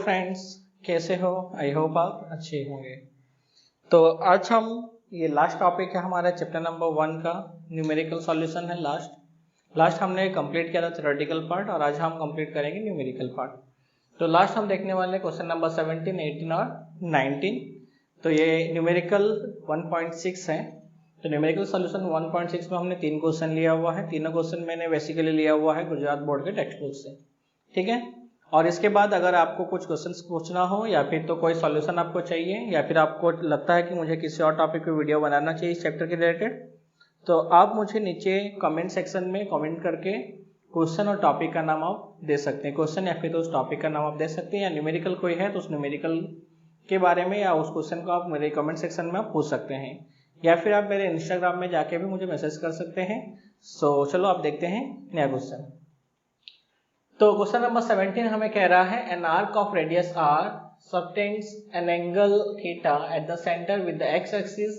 Friends, कैसे हो? I hope आप अच्छे होंगे। तो आज हम ये लास्ट टॉपिक है हमारा चैप्टर नंबर 1 का, न्यूमेरिकल सॉल्यूशन है। लास्ट हमने कंप्लीट किया था थ्योरेटिकल पार्ट और आज हम कंप्लीट करेंगे न्यूमेरिकल पार्ट। तो लास्ट हम देखने वाले क्वेश्चन नंबर 17, 18 और 19। तो ये न्यूमेरिकल 1.6 है। तो न्यूमेरिकल सॉल्यूशन 1.6 में हमने 3 क्वेश्चन लिया हुआ है। तीनों क्वेश्चन मैंने बेसिकली लिया हुआ है गुजरात बोर्ड के टेक्स्ट बुक से, ठीक है। और इसके बाद अगर आपको कुछ क्वेश्चंस पूछना हो या फिर तो कोई सॉल्यूशन आपको चाहिए या फिर आपको लगता है कि मुझे किसी और टॉपिक पे वीडियो बनाना चाहिए इस चैप्टर के रिलेटेड, तो आप मुझे नीचे कमेंट सेक्शन में कमेंट करके क्वेश्चन और टॉपिक का नाम आप दे सकते हैं। क्वेश्चन या फिर तो उस टॉपिक का नाम आप दे सकते हैं, या न्यूमेरिकल कोई है तो उस न्यूमेरिकल के बारे में या उस क्वेश्चन को आप मेरे कमेंट सेक्शन में आप पूछ सकते हैं, या फिर आप मेरे इंस्टाग्राम में जाके भी मुझे मैसेज कर सकते हैं। सो चलो आप देखते हैं नया क्वेश्चन। तो क्वेश्चन नंबर 17 हमें कह रहा है an arc of radius r subtends an angle theta at the center with the x-axis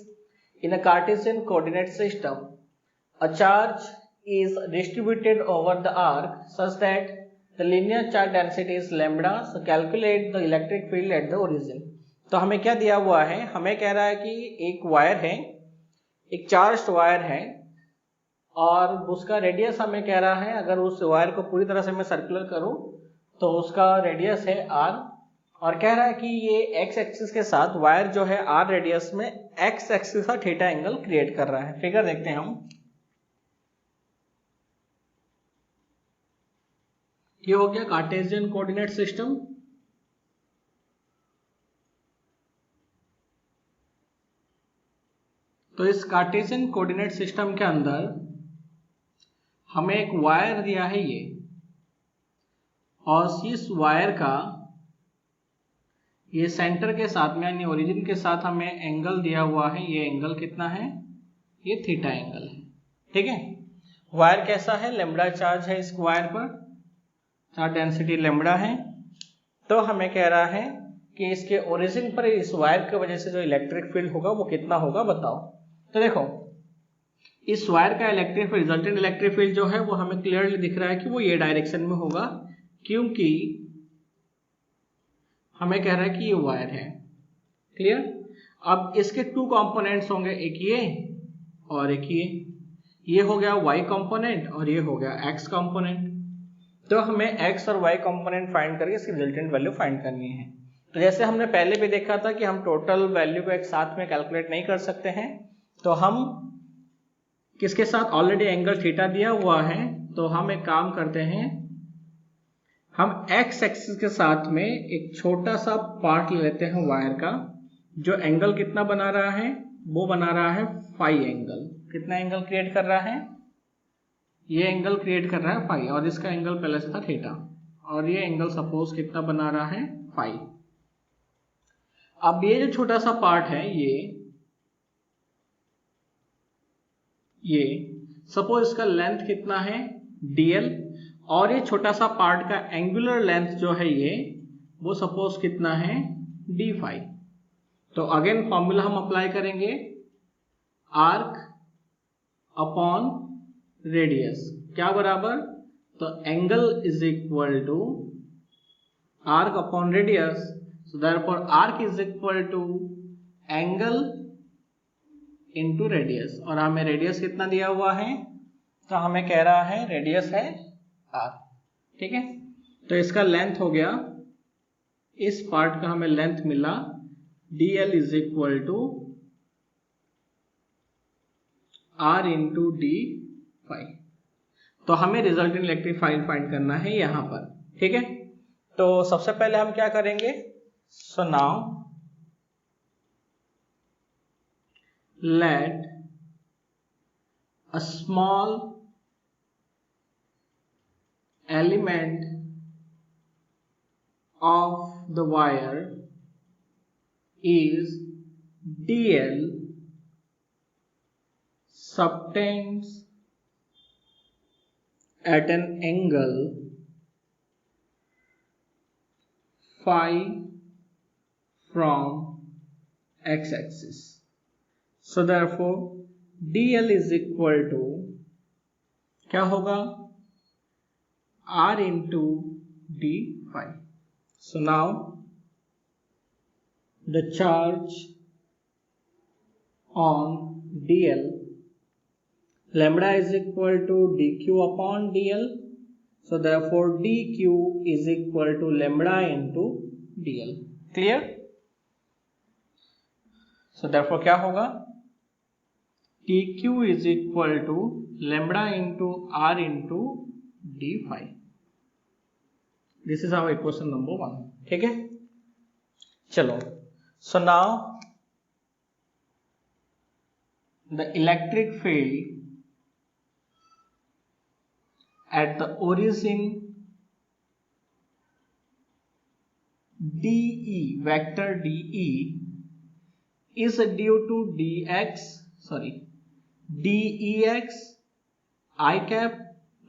in a Cartesian coordinate system. A charge is distributed over the arc such that the linear charge density is lambda. So calculate the electric field at the origin. तो हमें क्या दिया हुआ है? हमें कह रहा है कि एक वायर है, एक चार्ज वायर है और उसका रेडियस हमें कह रहा है, अगर उस वायर को पूरी तरह से मैं सर्कुलर करूं तो उसका रेडियस है r, और कह रहा है कि ये x एक्सिस के साथ वायर जो है r रेडियस में x एक्सिस का थीटा एंगल क्रिएट कर रहा है। फिगर देखते हैं हम। ये हो गया कार्टेशियन कोऑर्डिनेट सिस्टम। तो इस कार्टेशियन कोऑर्डिनेट सिस्टम के अंदर हमें एक वायर दिया है ये, और इस वायर का ये सेंटर के साथ में यानी ओरिजिन के साथ हमें एंगल दिया हुआ है। ये एंगल कितना है? ये थीटा एंगल है, ठीक है। वायर कैसा है? लैम्ब्डा चार्ज है इस वायर पर, चार्ज डेंसिटी लैम्ब्डा है। तो हमें कह रहा है कि इसके ओरिजिन पर इस वायर की वजह से जो इलेक्ट्रिक फील्ड होगा वो कितना होगा, बताओ। तो देखो इस वायर का electric field, resultant electric field जो है वो हमें क्लियरली दिख रहा है कि वो ये डायरेक्शन में होगा, क्योंकि हमें कह रहा है कि ये वायर है। क्लियर? अब इसके 2 कंपोनेंट्स होंगे, एक ये और एक ये हो गया y कंपोनेंट और ये हो गया x कंपोनेंट। तो हमें x और y कंपोनेंट फाइंड करके इसकी रिजल्टेंट वैल्यू फाइंड करनी है। तो जैसे हमने पहले भी देखा था कि हम टोटल वैल्यू को एक साथ में कैलकुलेट नहीं कर सकते हैं, तो हम किसके साथ ऑलरेडी एंगल थीटा दिया हुआ है, तो हम एक काम करते हैं, हम x एक्सिस के साथ में एक छोटा सा पार्ट ले लेते हैं वायर का, जो एंगल कितना बना रहा है? वो बना रहा है फाई एंगल। कितना एंगल क्रिएट कर रहा है? ये एंगल क्रिएट कर रहा है फाई, और इसका एंगल पहले से था थीटा, और ये एंगल सपोज कितना बना रहा है? फाई। अब ये जो छोटा सा पार्ट है ये सपोज इसका लेंथ कितना है? dl, और ये छोटा सा पार्ट का एंगुलर लेंथ जो है ये वो सपोज कितना है? d phi. तो अगेन फॉर्मूला हम अप्लाई करेंगे, आर्क अपॉन रेडियस क्या बराबर? तो angle is equal to arc upon radius. So therefore arc is equal to angle into radius, और हमें रेडियस कितना दिया हुआ है? तो हमें कह रहा है रेडियस है r, ठीक है। तो इसका लेंथ हो गया, इस पार्ट का हमें लेंथ मिला dl is equal to r into D phi. तो हमें रिजल्टेंट इलेक्ट्रिक फील्ड फाइंड करना है यहां पर, ठीक है। तो सबसे पहले हम क्या करेंगे? So now let a small element of the wire is dl subtends at an angle phi from x-axis. So therefore dl is equal to क्या होगा? r into D phi. So now the charge on dl, lambda is equal to dq upon dl, so therefore dq is equal to lambda into dl. Clear? So therefore क्या होगा, dq is equal to lambda into r into d phi. This is our equation number 1. ठीक है, चलो. So now the electric field at the origin DE, vector DE is due to dex I cap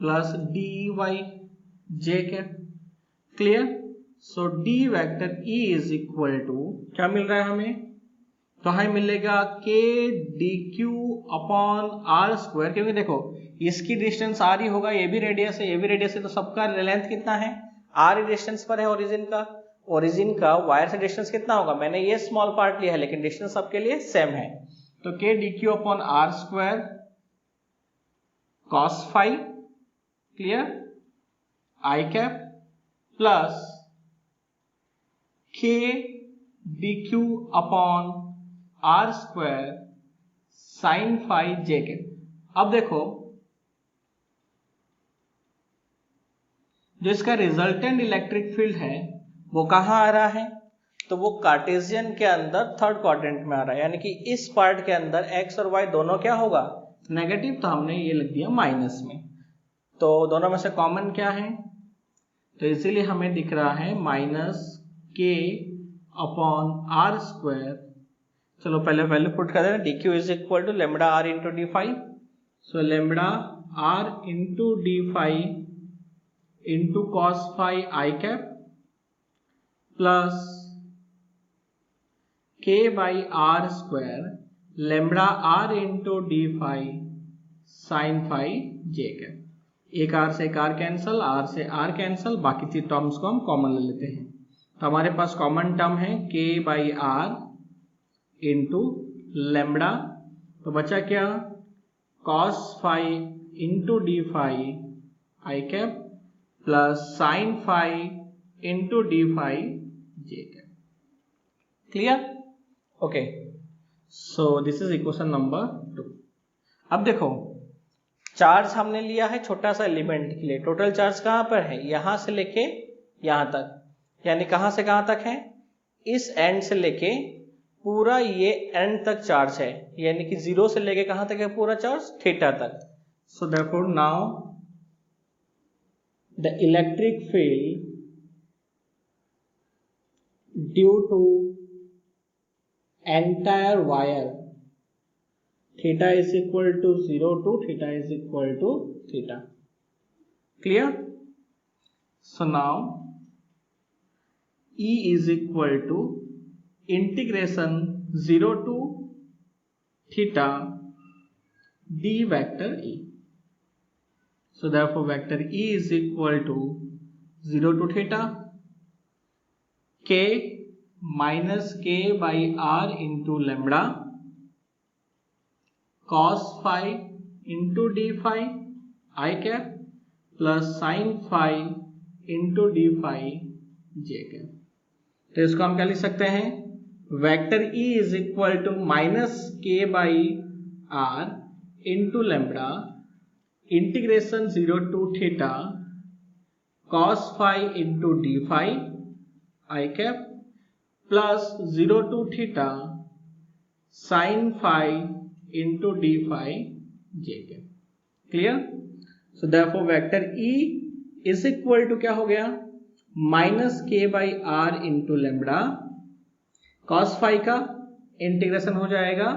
plus dy j cap. Clear? So d vector E is equal to क्या मिल रहा है हमें, तो हमें मिलेगा k dq upon r square, क्योंकि देखो इसकी डिस्टेंस r ही होगा, ये भी रेडियस है, ये भी रेडियस है, तो सबका लेंथ कितना है, r डिस्टेंस पर है ओरिजिन का वायर से डिस्टेंस कितना होगा, मैंने ये स्मॉल पार्ट लिया है लेकिन डिस्टेंस सबके लिए सेम है, तो k dq upon r square cos phi, clear, I cap plus k dq upon r square sine phi j के. अब देखो जो इसका रिजल्टेंट इलेक्ट्रिक फील्ड है वो कहाँ आ रहा है, तो वो कार्टेशियन के अंदर थर्ड क्वाड्रेंट में आ रहा है, यानी कि इस पार्ट के अंदर x और y दोनों क्या होगा, नेगेटिव, तो हमने ये लिख दिया माइनस में. तो दोनों में से कॉमन क्या है, तो इसीलिए हमें दिख रहा है minus k upon are square. चलो पहले वैल्यू पुट कर देना, dq is equal to lambda r into D phi, so lambda r into D phi into cos phi I cap plus k by R square lambda r into D phi sine phi J cap. एक r से एक r cancel, r से r cancel, बाकी तीन terms को हम common ले लेते हैं, तो हमारे पास कॉमन टर्म है k by are into lambda, तो बचा क्या, cos phi into D phi I cap plus sine phi into D phi J cap. Clear? Okay, so this is equation number 2. अब देखो चार्ज हमने लिया है छोटा सा एलिमेंट के लिए, टोटल चार्ज कहाँ पर है, यहां से लेके यहां तक, यानी कहां से कहां तक है, इस एंड से लेके पूरा ये एंड तक चार्ज है, यानी कि 0 से लेके कहां तक है पूरा चार्ज, थीटा तक. So therefore now the electric field due to entire wire theta is equal to 0 to theta is equal to theta. Clear? So now E is equal to integration 0 to theta d vector E. So therefore vector E is equal to 0 to theta k minus k by r into lambda cos phi into D phi I cap plus sine phi into D phi J cap. तो इसको हम क्या लिख सकते हैं, vector E is equal to minus k by are into lambda integration 0 to theta cos phi into D phi I cap plus 0 to theta sine phi into d phi j cap. Clear? So therefore vector E is equal to क्या हो गया, minus k by are into lambda cos phi का integration हो जाएगा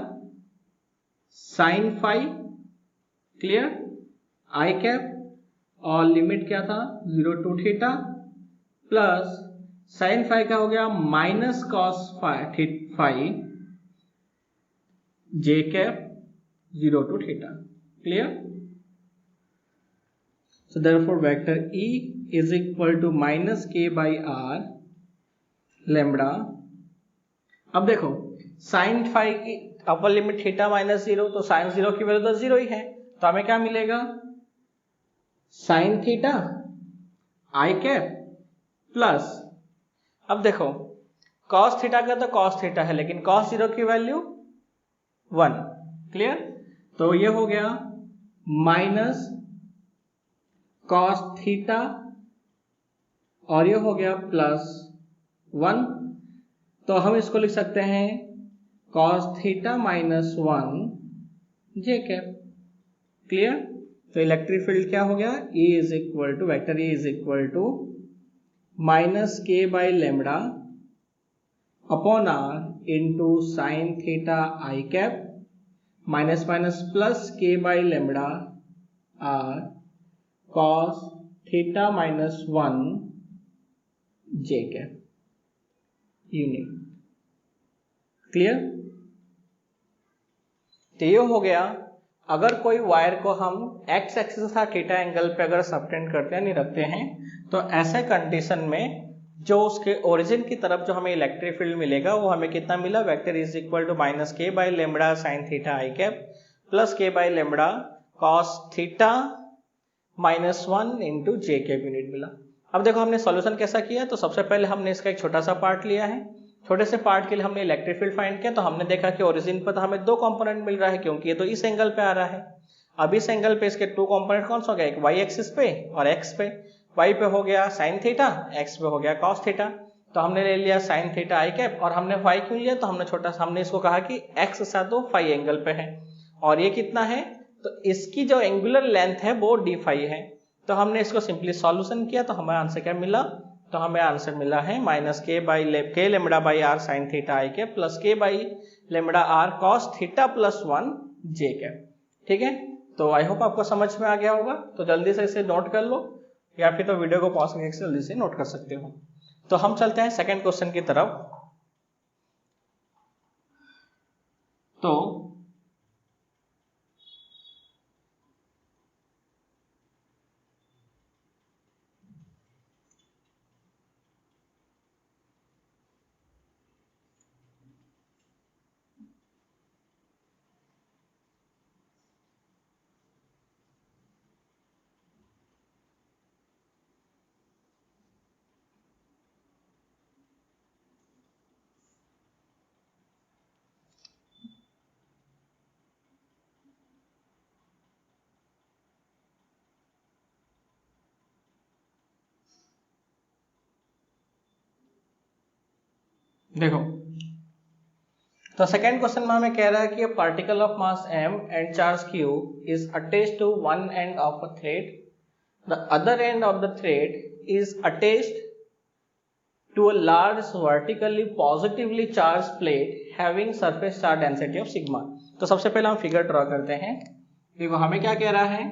sine phi, clear, I cap, और limit क्या था 0 to theta plus sine phi का हो गया minus cos phi j cap 0 to theta. Clear? So therefore vector E is equal to minus k by r lambda. अब देखो sine phi की upper limit theta minus 0, तो sign 0 की value तो 0 ही है, तो हमें क्या मिलेगा sign theta i cap plus, अब देखो कॉस थीटा का तो कॉस थीटा है, लेकिन कॉस 0 की वैल्यू 1, क्लियर। तो ये हो गया माइनस कॉस थीटा और ये हो गया प्लस 1, तो हम इसको लिख सकते हैं cos theta minus 1 j cap, clear. तो इलेक्ट्रिक फील्ड क्या हो गया, E is equal to vector E is equal to minus k by lambda upon r into sine theta i cap minus minus plus k by lambda r cos theta minus 1 j cap unit, clear. तो ये हो गया अगर कोई wire को हम x axis का theta angle पे अगर सबटेंड करते हैं नहीं रखते हैं, तो ऐसे कंडीशन में जो उसके ओरिजिन की तरफ जो हमें इलेक्ट्रिक फील्ड मिलेगा वो हमें कितना मिला, vector is equal to minus k by lambda sine theta i cap plus k by lambda cos theta minus 1 into j cap unit मिला। अब देखो हमने सॉल्यूशन कैसा किया, तो सबसे पहले हमने इसका एक छोटा सा पार्ट लिया है, छोटे से पार्ट के लिए हमने इलेक्ट्रिक फील्ड फाइंड किया, तो हमने देखा कि ओरिजिन पर तो हमें दो कंपोनेंट मिल रहा है क्योंकि ये तो इस एंगल पे आ रहा है। अब इस एंगल पे इसके टू कंपोनेंट कौन सा हो गया, एक वाई एक्सिस पे और एक्स पे, वाई पे हो गया साइन थीटा, एक्स पे हो गया कॉस थीटा। तो हमने ले लिया साइन थीटा आई कैप, और हमने फाई क्यों लिया, तो हमने छोटा सा हमने इसको कहा कि एक्स सा तो फाई एंगल पे है और ये कितना है, तो इसकी जो एंगुलर लेंथ है वो डी फाई है। तो हमने इसको सिंपली सॉल्यूशन किया, तो हमें आंसर क्या मिला, तो हमें आंसर मिला है minus k lambda by r sine theta i cap plus k by lambda r cos theta plus 1 j cap, ठीक है। तो आई होप आपको समझ में आ गया होगा, तो जल्दी से इसे नोट कर लो या फिर तो वीडियो को पॉज करके जल्दी से नोट कर सकते हो। तो हम चलते हैं सेकंड क्वेश्चन की तरफ। तो देखो, तो सेकेंड क्वेश्चन में हमें कह रहा है कि particle of mass m and charge q is attached to one end of a thread, the other end of the thread is attached to a large vertically positively charge plate having surface charge density of sigma. तो सबसे पहले हम figure draw करते हैं। देखो हमें क्या कह रहा है,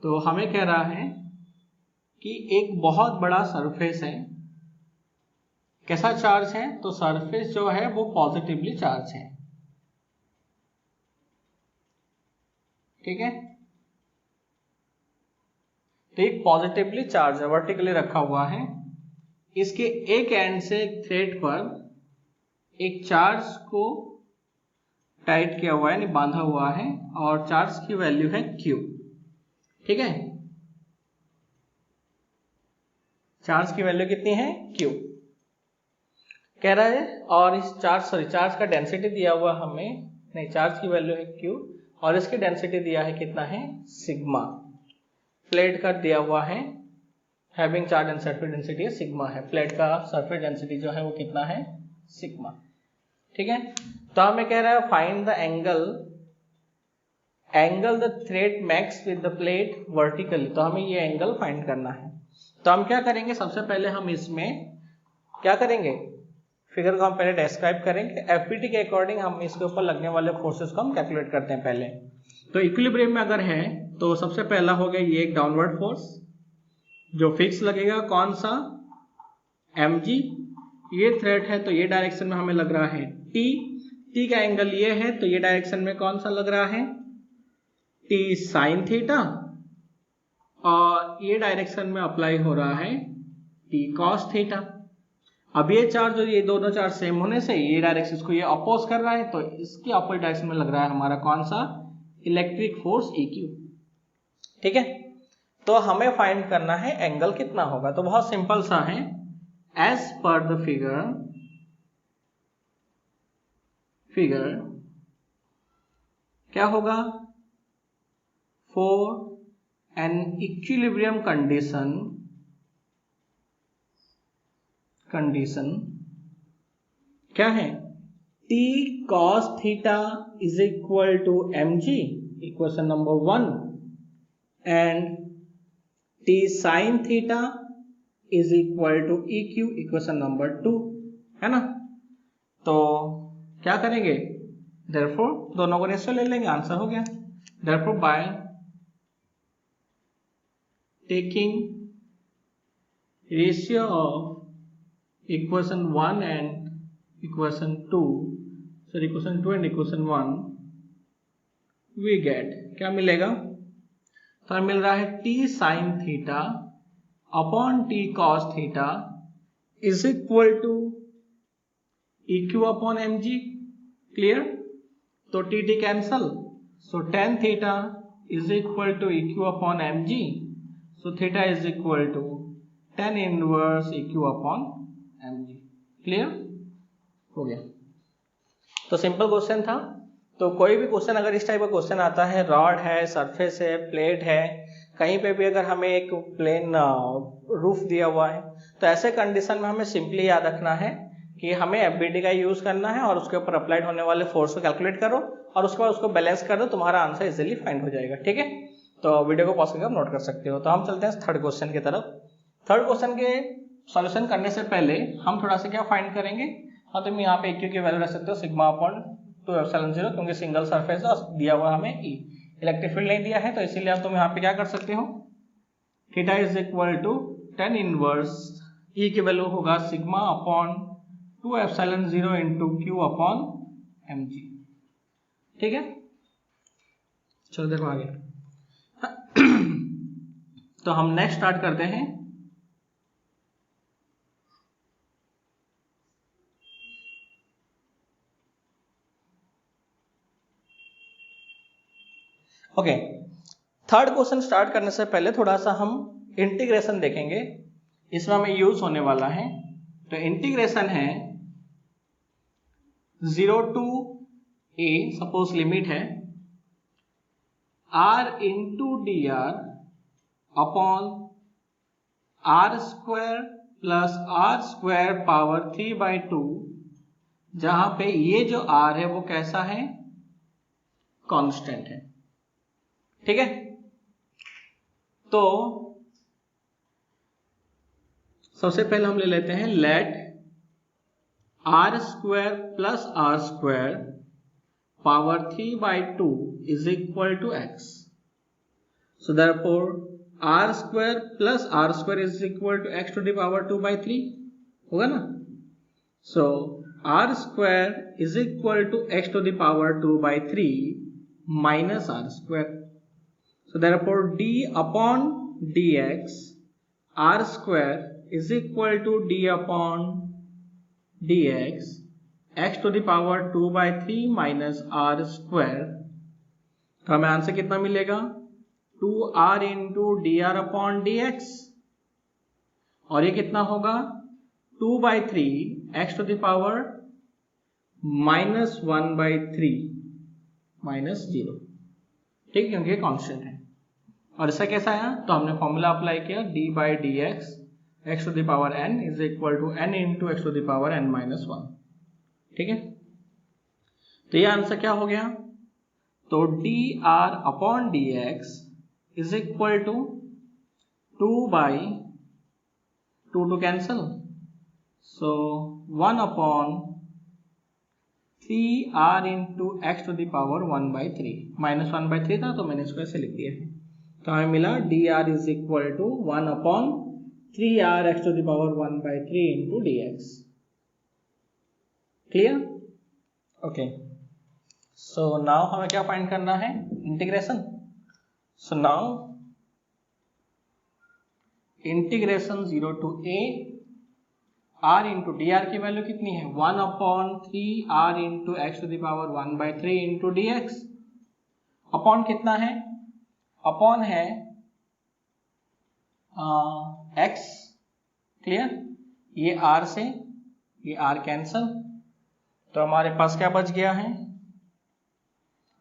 तो हमें कह रहा है कि एक बहुत बड़ा सरफेस है, कैसा चार्ज है, तो सरफेस जो है वो पॉजिटिवली चार्ज है, ठीक है। तो एक पॉजिटिवली चार्ज है, वर्टिकली रखा हुआ है, इसके एक एंड से एक थ्रेड पर एक चार्ज को टाइट किया हुआ है, यानी बांधा हुआ है, और चार्ज की वैल्यू है Q, ठीक है। चार्ज की वैल्यू कितनी है, Q कह रहा है, और इस चार्ज का डेंसिटी दिया हुआ हमें, नहीं चार्ज की वैल्यू है Q और इसकी डेंसिटी दिया है कितना है, सिग्मा। प्लेट का दिया हुआ है having charge and surface density sigma है, प्लेट का सरफेस डेंसिटी जो है वो कितना है, सिग्मा, ठीक है। तो हमें कह रहा है find the angle the thread makes with the plate vertically, तो हमें ये एंगल फाइंड करना है। तो हम क्या करेंगे, सबसे पहले हम इसमें क्या करेंगे, फिगर को हम पहले डिस्क्राइब करेंगे, एफपीटी के अकॉर्डिंग हम इसके ऊपर लगने वाले फोर्सेस को हम कैलकुलेट करते हैं पहले। तो इक्विलिब्रियम में अगर है तो सबसे पहला हो गया ये एक डाउनवर्ड फोर्स जो फिक्स लगेगा, कौन सा, mg, ये थ्रेड है तो ये डायरेक्शन में हमें लग रहा है t का एंगल ये है तो ये डायरेक्शन में कौन सा लग रहा है, t साइन थीटा, और ये डायरेक्शन में अप्लाई हो रहा है t cos थीटा। अब ये चार्ज और ये दोनों चार्ज सेम होने से ये डायरेक्शन इसको ये अपोज कर रहा है, तो इसकी अपोजिट डायरेक्शन में लग रहा है हमारा कौन सा, इलेक्ट्रिक फोर्स EQ। ठीक है, तो हमें फाइंड करना है एंगल कितना होगा। तो बहुत सिंपल सा है, एज पर द फिगर क्या होगा, फॉर एन इक्विलिब्रियम कंडीशन क्या है, t cos theta is equal to mg, equation number 1, and t sin theta is equal to EQ, equation number 2, है ना। तो क्या करेंगे, देयरफॉर दोनों को रेशियो ले लेंगे, आंसर हो गया। Therefore by taking ratio of equation 1 and equation 2, sorry equation 2 and equation 1, we get क्या मिलेगा, तो मिल रहा है t sin theta upon t cos theta is equal to EQ upon mg। Clear, तो t cancel, so tan theta is equal to EQ upon mg, so theta is equal to tan inverse EQ upon mg। Clear हो गया। तो simple question था। तो कोई भी question अगर इस टाइप का क्वेश्चन आता है, रॉड है, सरफेस है, प्लेट है, कहीं पे भी अगर हमें एक प्लेन रूफ दिया हुआ है, तो ऐसे कंडीशन में हमें सिंपली याद रखना है कि हमें FBD का यूज करना है और उसके ऊपर अप्लाइड होने वाले फोर्स को कैलकुलेट करो और उसके बाद उसको बैलेंस कर दो, तुम्हारा आंसर इजीली फाइंड हो जाएगा। ठीक है, तो वीडियो को पॉज करके आप नोट कर सकते हो। तो हम चलते हैं थर्ड क्वेश्चन की तरफ। थर्ड क्वेश्चन के सॉल्यूशन करने से पहले हम थोड़ा सा क्या फाइंड करेंगे, हाँ तुम यहाँ पे EQ की वैल्यू रख सकते हो सिग्मा अपॉन 2 एप्सिलॉन 0, क्योंकि सिंगल सरफेस है और दिया हुआ हमें E, इलेक्ट्रिक फील्ड नहीं दिया है, तो इसीलिए आप तुम यहाँ पे क्या कर सकते हो, theta is equal to tan inverse E की वैल्यू होगा sigma upon 2 epsilon 0 into Q upon mg। ठीक है, चलो देखो आगे। तो हम नेक्स्ट स्टार्ट करते हैं। ओके, थर्ड क्वेश्चन स्टार्ट करने से पहले थोड़ा सा हम इंटीग्रेशन देखेंगे, इसमें हमें यूज होने वाला है। तो इंटीग्रेशन है 0 टू a, सपोज लिमिट है r into dr upon r square plus r square power 3/2, जहां पे ये जो r है वो कैसा है, कांस्टेंट है। ठीक है, तो सबसे पहले हम ले लेते हैं let r square plus r square power 3/2 is equal to x। So therefore r square plus r square is equal to x to the power 2/3 होगा ना। So r square is equal to x to the power 2/3 minus r square. So therefore d upon dx r square is equal to d upon dx x to the power 2/3 minus r square। तो हमें answer कितना मिलेगा, 2r into dr अपॉन dx, और ये कितना होगा 2/3 x to the power -1/3 minus 0। ठीक, क्योंकि ये कांस्टेंट है। और इसका कैसा आया, तो हमने फॉर्मूला अप्लाई किया d/dx x to the power n is equal to n into x to the power n minus 1। ठीक है, तो ये आंसर क्या हो गया, तो dr अपॉन dx is equal to 2/2 to cancel, so 1 upon 3r into x to the power 1/3, minus 1/3 था तो मैंने इसको ऐसे लिख दिया है। तो हमें मिला dr is equal to 1 upon 3r x to the power 1/3 into dx। Clear, okay. So now हमें क्या फाइंड करना है, integration. So now integration 0 to a r into D R की वैल्यू कितनी है 1/3 r into X to the power 1/3 into D X. Upon कितना है, upon है x, क्लियर, ये r से ये r कैंसल, तो हमारे पास क्या बच गया है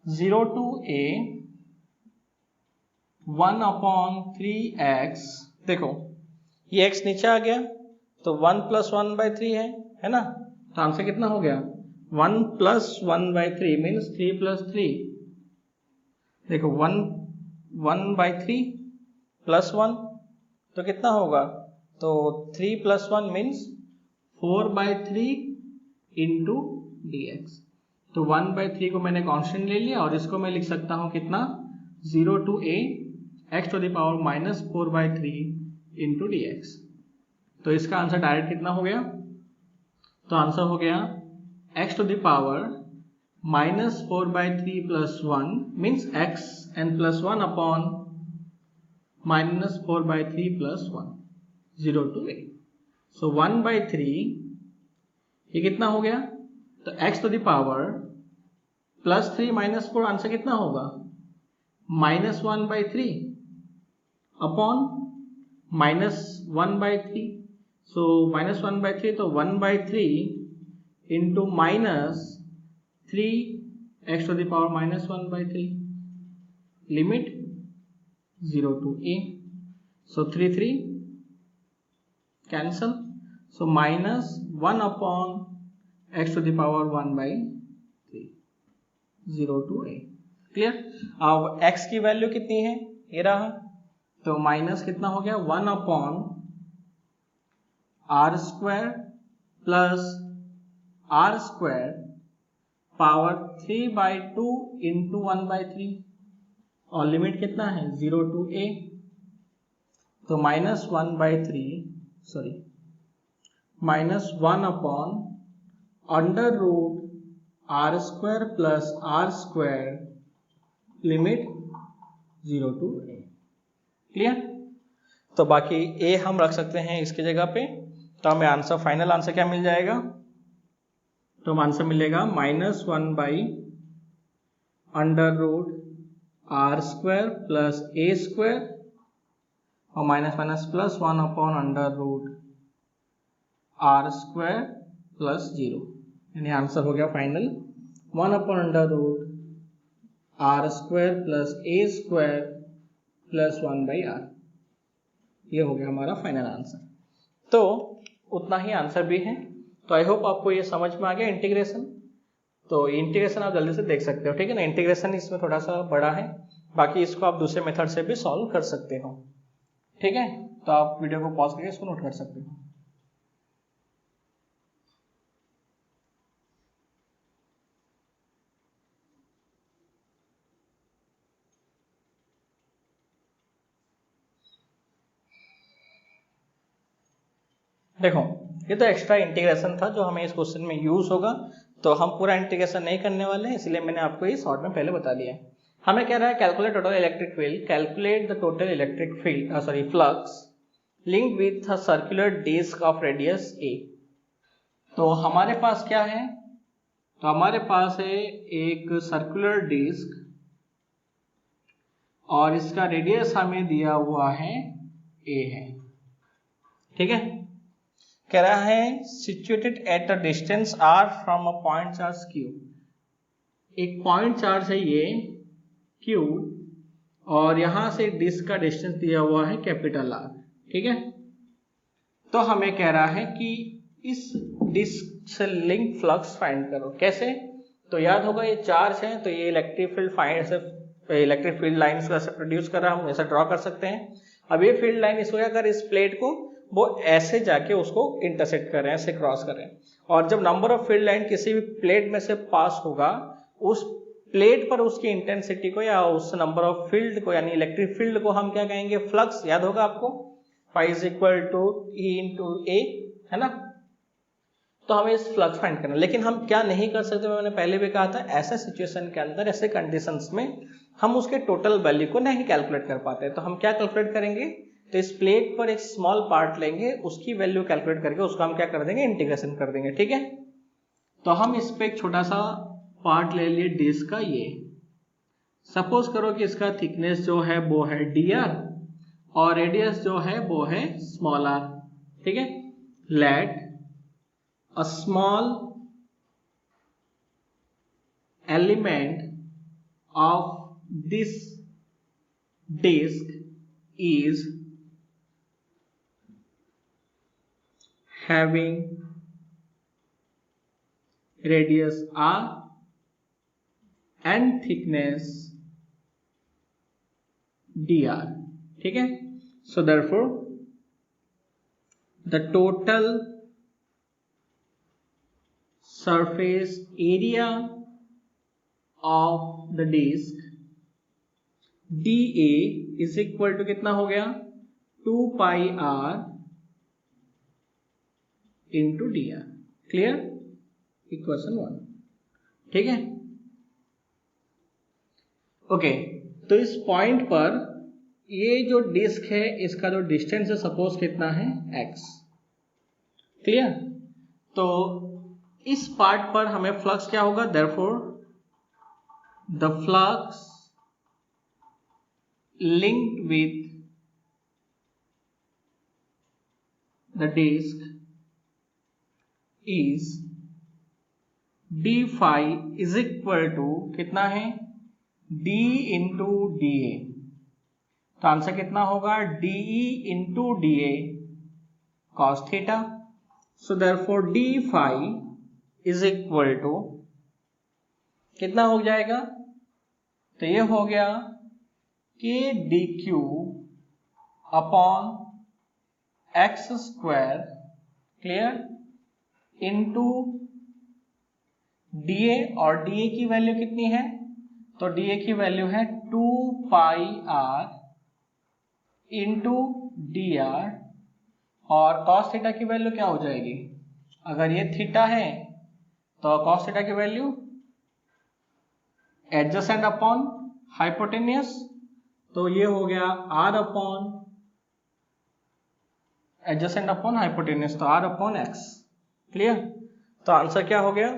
0 to a 1/3x, देखो ये x नीचे आ गया तो 1 + 1/3 है ना, तो आंसर कितना हो गया 1 + 1/3 मीन्स 3 + 3, देखो 1/3 + 1 तो कितना होगा, तो 3 + 1 मीन्स 4/3 इंटू dx। तो 1/3 को मैंने कांस्टेंट ले लिया और इसको मैं लिख सकता हूं कितना 0 to a x to the power -4/3 into dx। तो इसका आंसर डायरेक्ट कितना हो गया, तो आंसर हो गया x to the power -4/3 + 1 means x n + 1 upon -4/3 + 1 0 to a। So 1/3 ये कितना हो गया, तो x to the power +3 - 4 answer कितना होगा -1/3 अपॉन -1/3, सो -1/3 तो 1/3 into -3 x to the power -1/3 limit 0 to a, so 3 cancel, so -1 upon x to the power 1/3 0 to a, clear. अब x की वैल्यू कितनी है, ये रहा, तो माइनस कितना हो गया 1 upon r² plus r² power 3/2 into 1/3 और लिमिट कितना है 0 to a, तो -1 upon √r² plus r² limit 0 to a, clear. तो बाकी a हम रख सकते हैं इसकी जगह पे, तो हमें आंसर फाइनल आंसर क्या मिल जाएगा, तो हमें आंसर मिलेगा -1/√r² प्लस a² और +1 अपॉन √r² प्लस 0, यानी आंसर हो गया final 1 upon √r² plus a² plus 1/r, ये हो गया हमारा फाइनल आंसर। तो उतना ही आंसर भी है। तो आई होप आपको ये समझ में आ गया इंटीग्रेशन। तो इंटीग्रेशन आप जल्दी से देख सकते हो, ठीक है ना। इंटीग्रेशन इसमें थोड़ा सा बड़ा है, बाकी इसको आप दूसरे मेथड से भी सॉल्व कर सकते हो, ठीक है। तो आप वीडियो को पॉज करके इसको नोट कर सकते हो। देखो ये तो एक्स्ट्रा इंटीग्रेशन था जो हमें इस क्वेश्चन में यूज होगा, तो हम पूरा इंटीग्रेशन नहीं करने वाले हैं, इसलिए मैंने आपको ये शॉर्ट में पहले बता दिया। हमें कह रहा है calculate total electric field, calculate the total electric field flux linked with a circular disc of radius a। तो हमारे पास क्या है, तो हमारे पास है एक सर्कुलर डिस्क और इसका रेडियस हमें दिया हुआ है a है, ठीक है। कह रहा है situated at a distance r from a point charge q, एक पॉइंट चार्ज है ये q और यहां से डिस्क का डिस्टेंस दिया हुआ है कैपिटल R, ठीक है। तो हमें कह रहा है कि इस डिस्क से लिंक फ्लक्स फाइंड करो। कैसे, तो याद होगा ये चार्ज है, तो ये इलेक्ट्रिक फील्ड लाइंस को ऐसे प्रोड्यूस कर रहा है, हम ऐसा ड्रॉ कर सकते हैं। अब ये फील्ड लाइन इसको क्या कर, इस प्लेट को वो ऐसे जाके उसको इंटरसेक्ट कर रहे हैं, ऐसे क्रॉस कर रहे हैं। और जब नंबर ऑफ फील्ड लाइन किसी भी प्लेट में से पास होगा, उस प्लेट पर उसकी इंटेंसिटी को या उस नंबर ऑफ फील्ड को यानी इलेक्ट्रिक फील्ड को हम क्या कहेंगे, फ्लक्स। याद होगा आपको, phi = E × A, है ना। तो हमें इस फ्लक्स फाइंड करना, लेकिन हम क्या नहीं कर सकते, मैंने पहले भी कहा था, ऐसे सिचुएशन के अंदर, ऐसे कंडीशंस में हम उसके टोटल वैल्यू को नहीं कैलकुलेट कर पाते। तो हम क्या कैलकुलेट करेंगे, तो इस प्लेट पर एक स्मॉल पार्ट लेंगे, उसकी वैल्यू कैलकुलेट करके उसको हम क्या कर देंगे, इंटीग्रेशन कर देंगे, ठीक है। तो हम इस पे एक छोटा सा पार्ट ले लिए डिस्क का, ये सपोज करो कि इसका थिकनेस जो है वो है dr और रेडियस जो है वो है स्मॉल r, ठीक है। Let a small element of this disc is having radius r and thickness dr, ठीक है। So therefore the total surface area of the disk dA is equal to कितना हो गया, 2 pi r into dr, clear, equation 1, ठीक है। Okay, तो इस point पर ये जो डिस्क है इसका जो डिस्टेंस है सपोज कितना है, x, क्लियर। तो इस पार्ट पर हमें फ्लक्स क्या होगा, therefore the flux linked with the disk is d phi is equal to कितना है, d into da, तो आंसर कितना होगा, de into da cos theta। so therefore d phi is equal to कितना हो जाएगा, तो ये हो गया k dq upon x square, clear, into dA, और dA की वैल्यू कितनी है, तो dA की वैल्यू है 2 पाई r इंटू dr, और cos थीटा की वैल्यू क्या हो जाएगी, अगर ये थीटा है तो cos थीटा की वैल्यू एडजेसेंट अपॉन हाइपोटेन्यूस, तो ये हो गया r upon adjacent upon hypotenuse, तो r अपॉन x, क्लियर। तो आंसर क्या हो गया,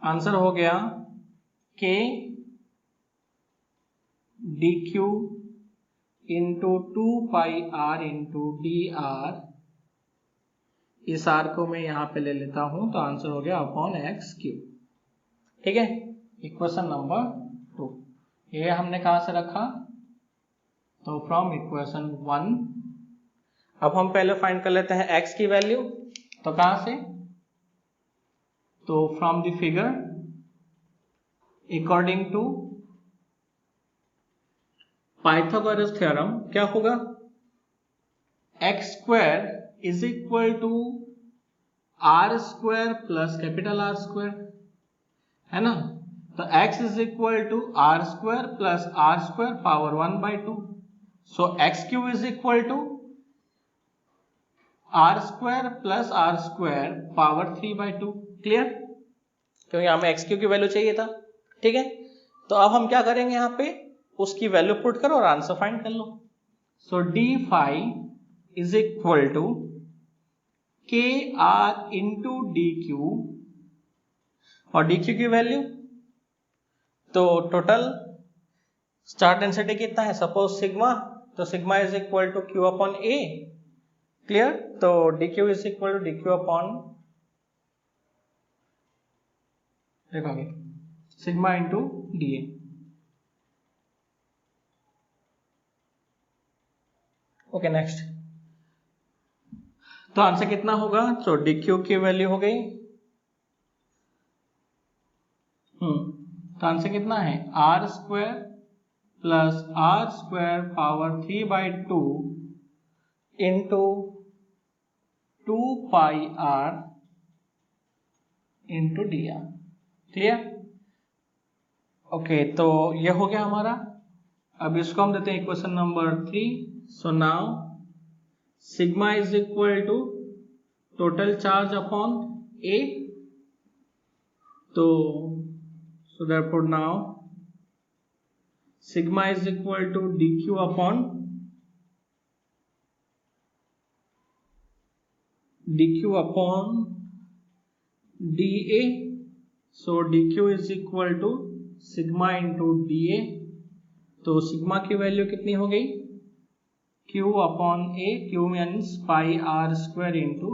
आंसर हो गया k dq इंटू 2 पाई r इंटू dr, इस r को मैं यहां पे ले लेता हूं, तो आंसर हो गया अपॉन x क्यूब, ठीक है। इक्वेशन नंबर 2 ये हमने कहां से रखा, तो फ्रॉम इक्वेशन 1। अब हम पहले फाइंड कर लेते हैं x की वैल्यू, तो कहां से, तो from the figure according to Pythagoras theorem क्या होगा, x square is equal to r square plus capital R square, है ना। तो x is equal to r square plus R square power 1/2, so x cube is equal to r square plus R square power 3/2, clear, क्योंकि हमें x cube की value चाहिए था, ठीक है। तो अब हम क्या करेंगे, यहाँ पे उसकी वैल्यू पुट करो और आंसर फाइंड कर लो। So d phi is equal to k r into d q, और डी क्यू की वैल्यू, तो टोटल स्टार डेंसिटी कितना है, सपोज सिग्मा, तो sigma is equal to q upon a, clear. तो d q is equal to d q upon, देखोगे sigma into d a, okay next. तो answer कितना होगा, तो डी क्यू की वैल्यू हो गई, तो आंसर कितना है, r square plus r square power 3/2 into 2 पाई r into D R, clear, okay. तो ये हो गया हमारा। अब इसको हम देते हैं equation number 3। So now sigma is equal to total charge upon a, तो so therefore now sigma is equal to dq upon dq upon dA, so dq is equal to sigma into dA, तो सिग्मा की value कितनी हो गई, q upon a, q means pi r square into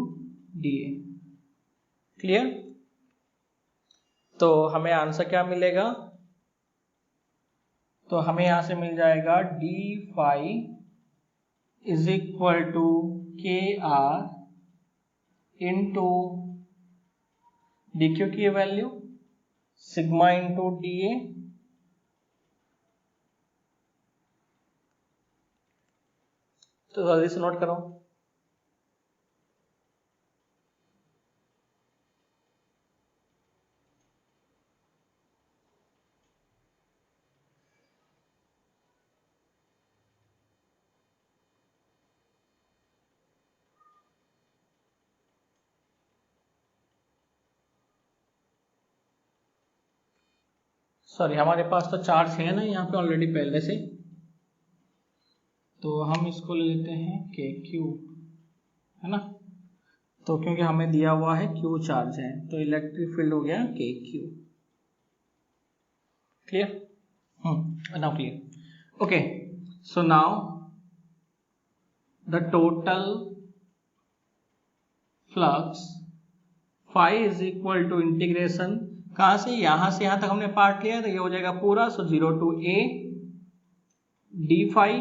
dA। Clear? तो हमें answer क्या मिलेगा, तो हमें यहां से मिल जाएगा d phi is equal to k r into dq की वैल्यू सिग्मा इंटू dA, तो जल्दी से नोट करो। सॉरी, हमारे पास तो चार्ज है ना यहाँ पे ऑलरेडी पहले से, तो हम इसको ले लेते हैं के क्यू, है ना, तो क्योंकि हमें दिया हुआ है क्यू चार्ज है, तो इलेक्ट्रिक फील्ड हो गया k q. Clear? Now clear. Okay, so now the total flux phi is equal to integration, कहां से, यहां से यहां तक हमने पार्ट लिया, तो ये हो जाएगा पूरा, so 0 to a d phi,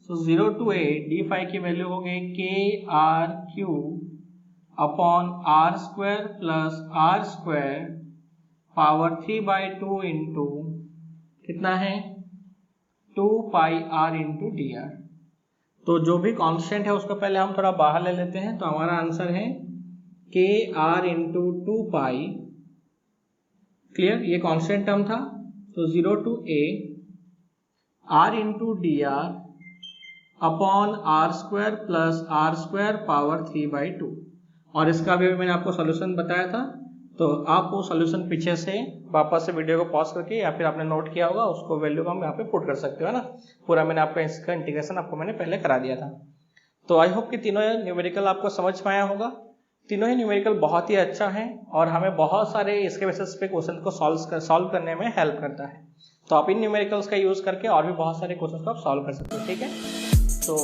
so 0 to a d phi की वैल्यू हो गई k r q upon are square plus r square power 3/2 into कितना है 2 pi r into D r. तो जो भी कांस्टेंट है उसको पहले हम थोड़ा बाहर ले लेते हैं, तो हमारा आंसर है k r into 2 pi. Clear? ये कांस्टेंट टर्म था, तो 0 to a r into D r upon are square plus r square power 3/2, और इसका भी मैंने आपको सॉल्यूशन बताया था, तो आप वो सॉल्यूशन पीछे से वापस से वीडियो को पॉज करके या फिर आपने नोट किया होगा उसको वैल्यू को हम यहाँ पे पुट कर सकते हो, है ना। पूरा मैंने आपका इसका इंटीग्रेशन आपको मैंने पहले करा दिया था। तो आई होप कि तीनों न्यूमेरिकल आपको समझ में आया होगा। तीनों ही न्यूमेरिकल बहुत ही अच्छा है और हमें बहुत सारे इसके बेसिस पे क्वेश्चन को सॉल्व करने में हेल्प करता है। तो आप इन न्यूमेरिकल्स का यूज करके और भी बहुत सारे क्वेश्चन को आप सॉल्व कर सकते हो। ठीक है, तो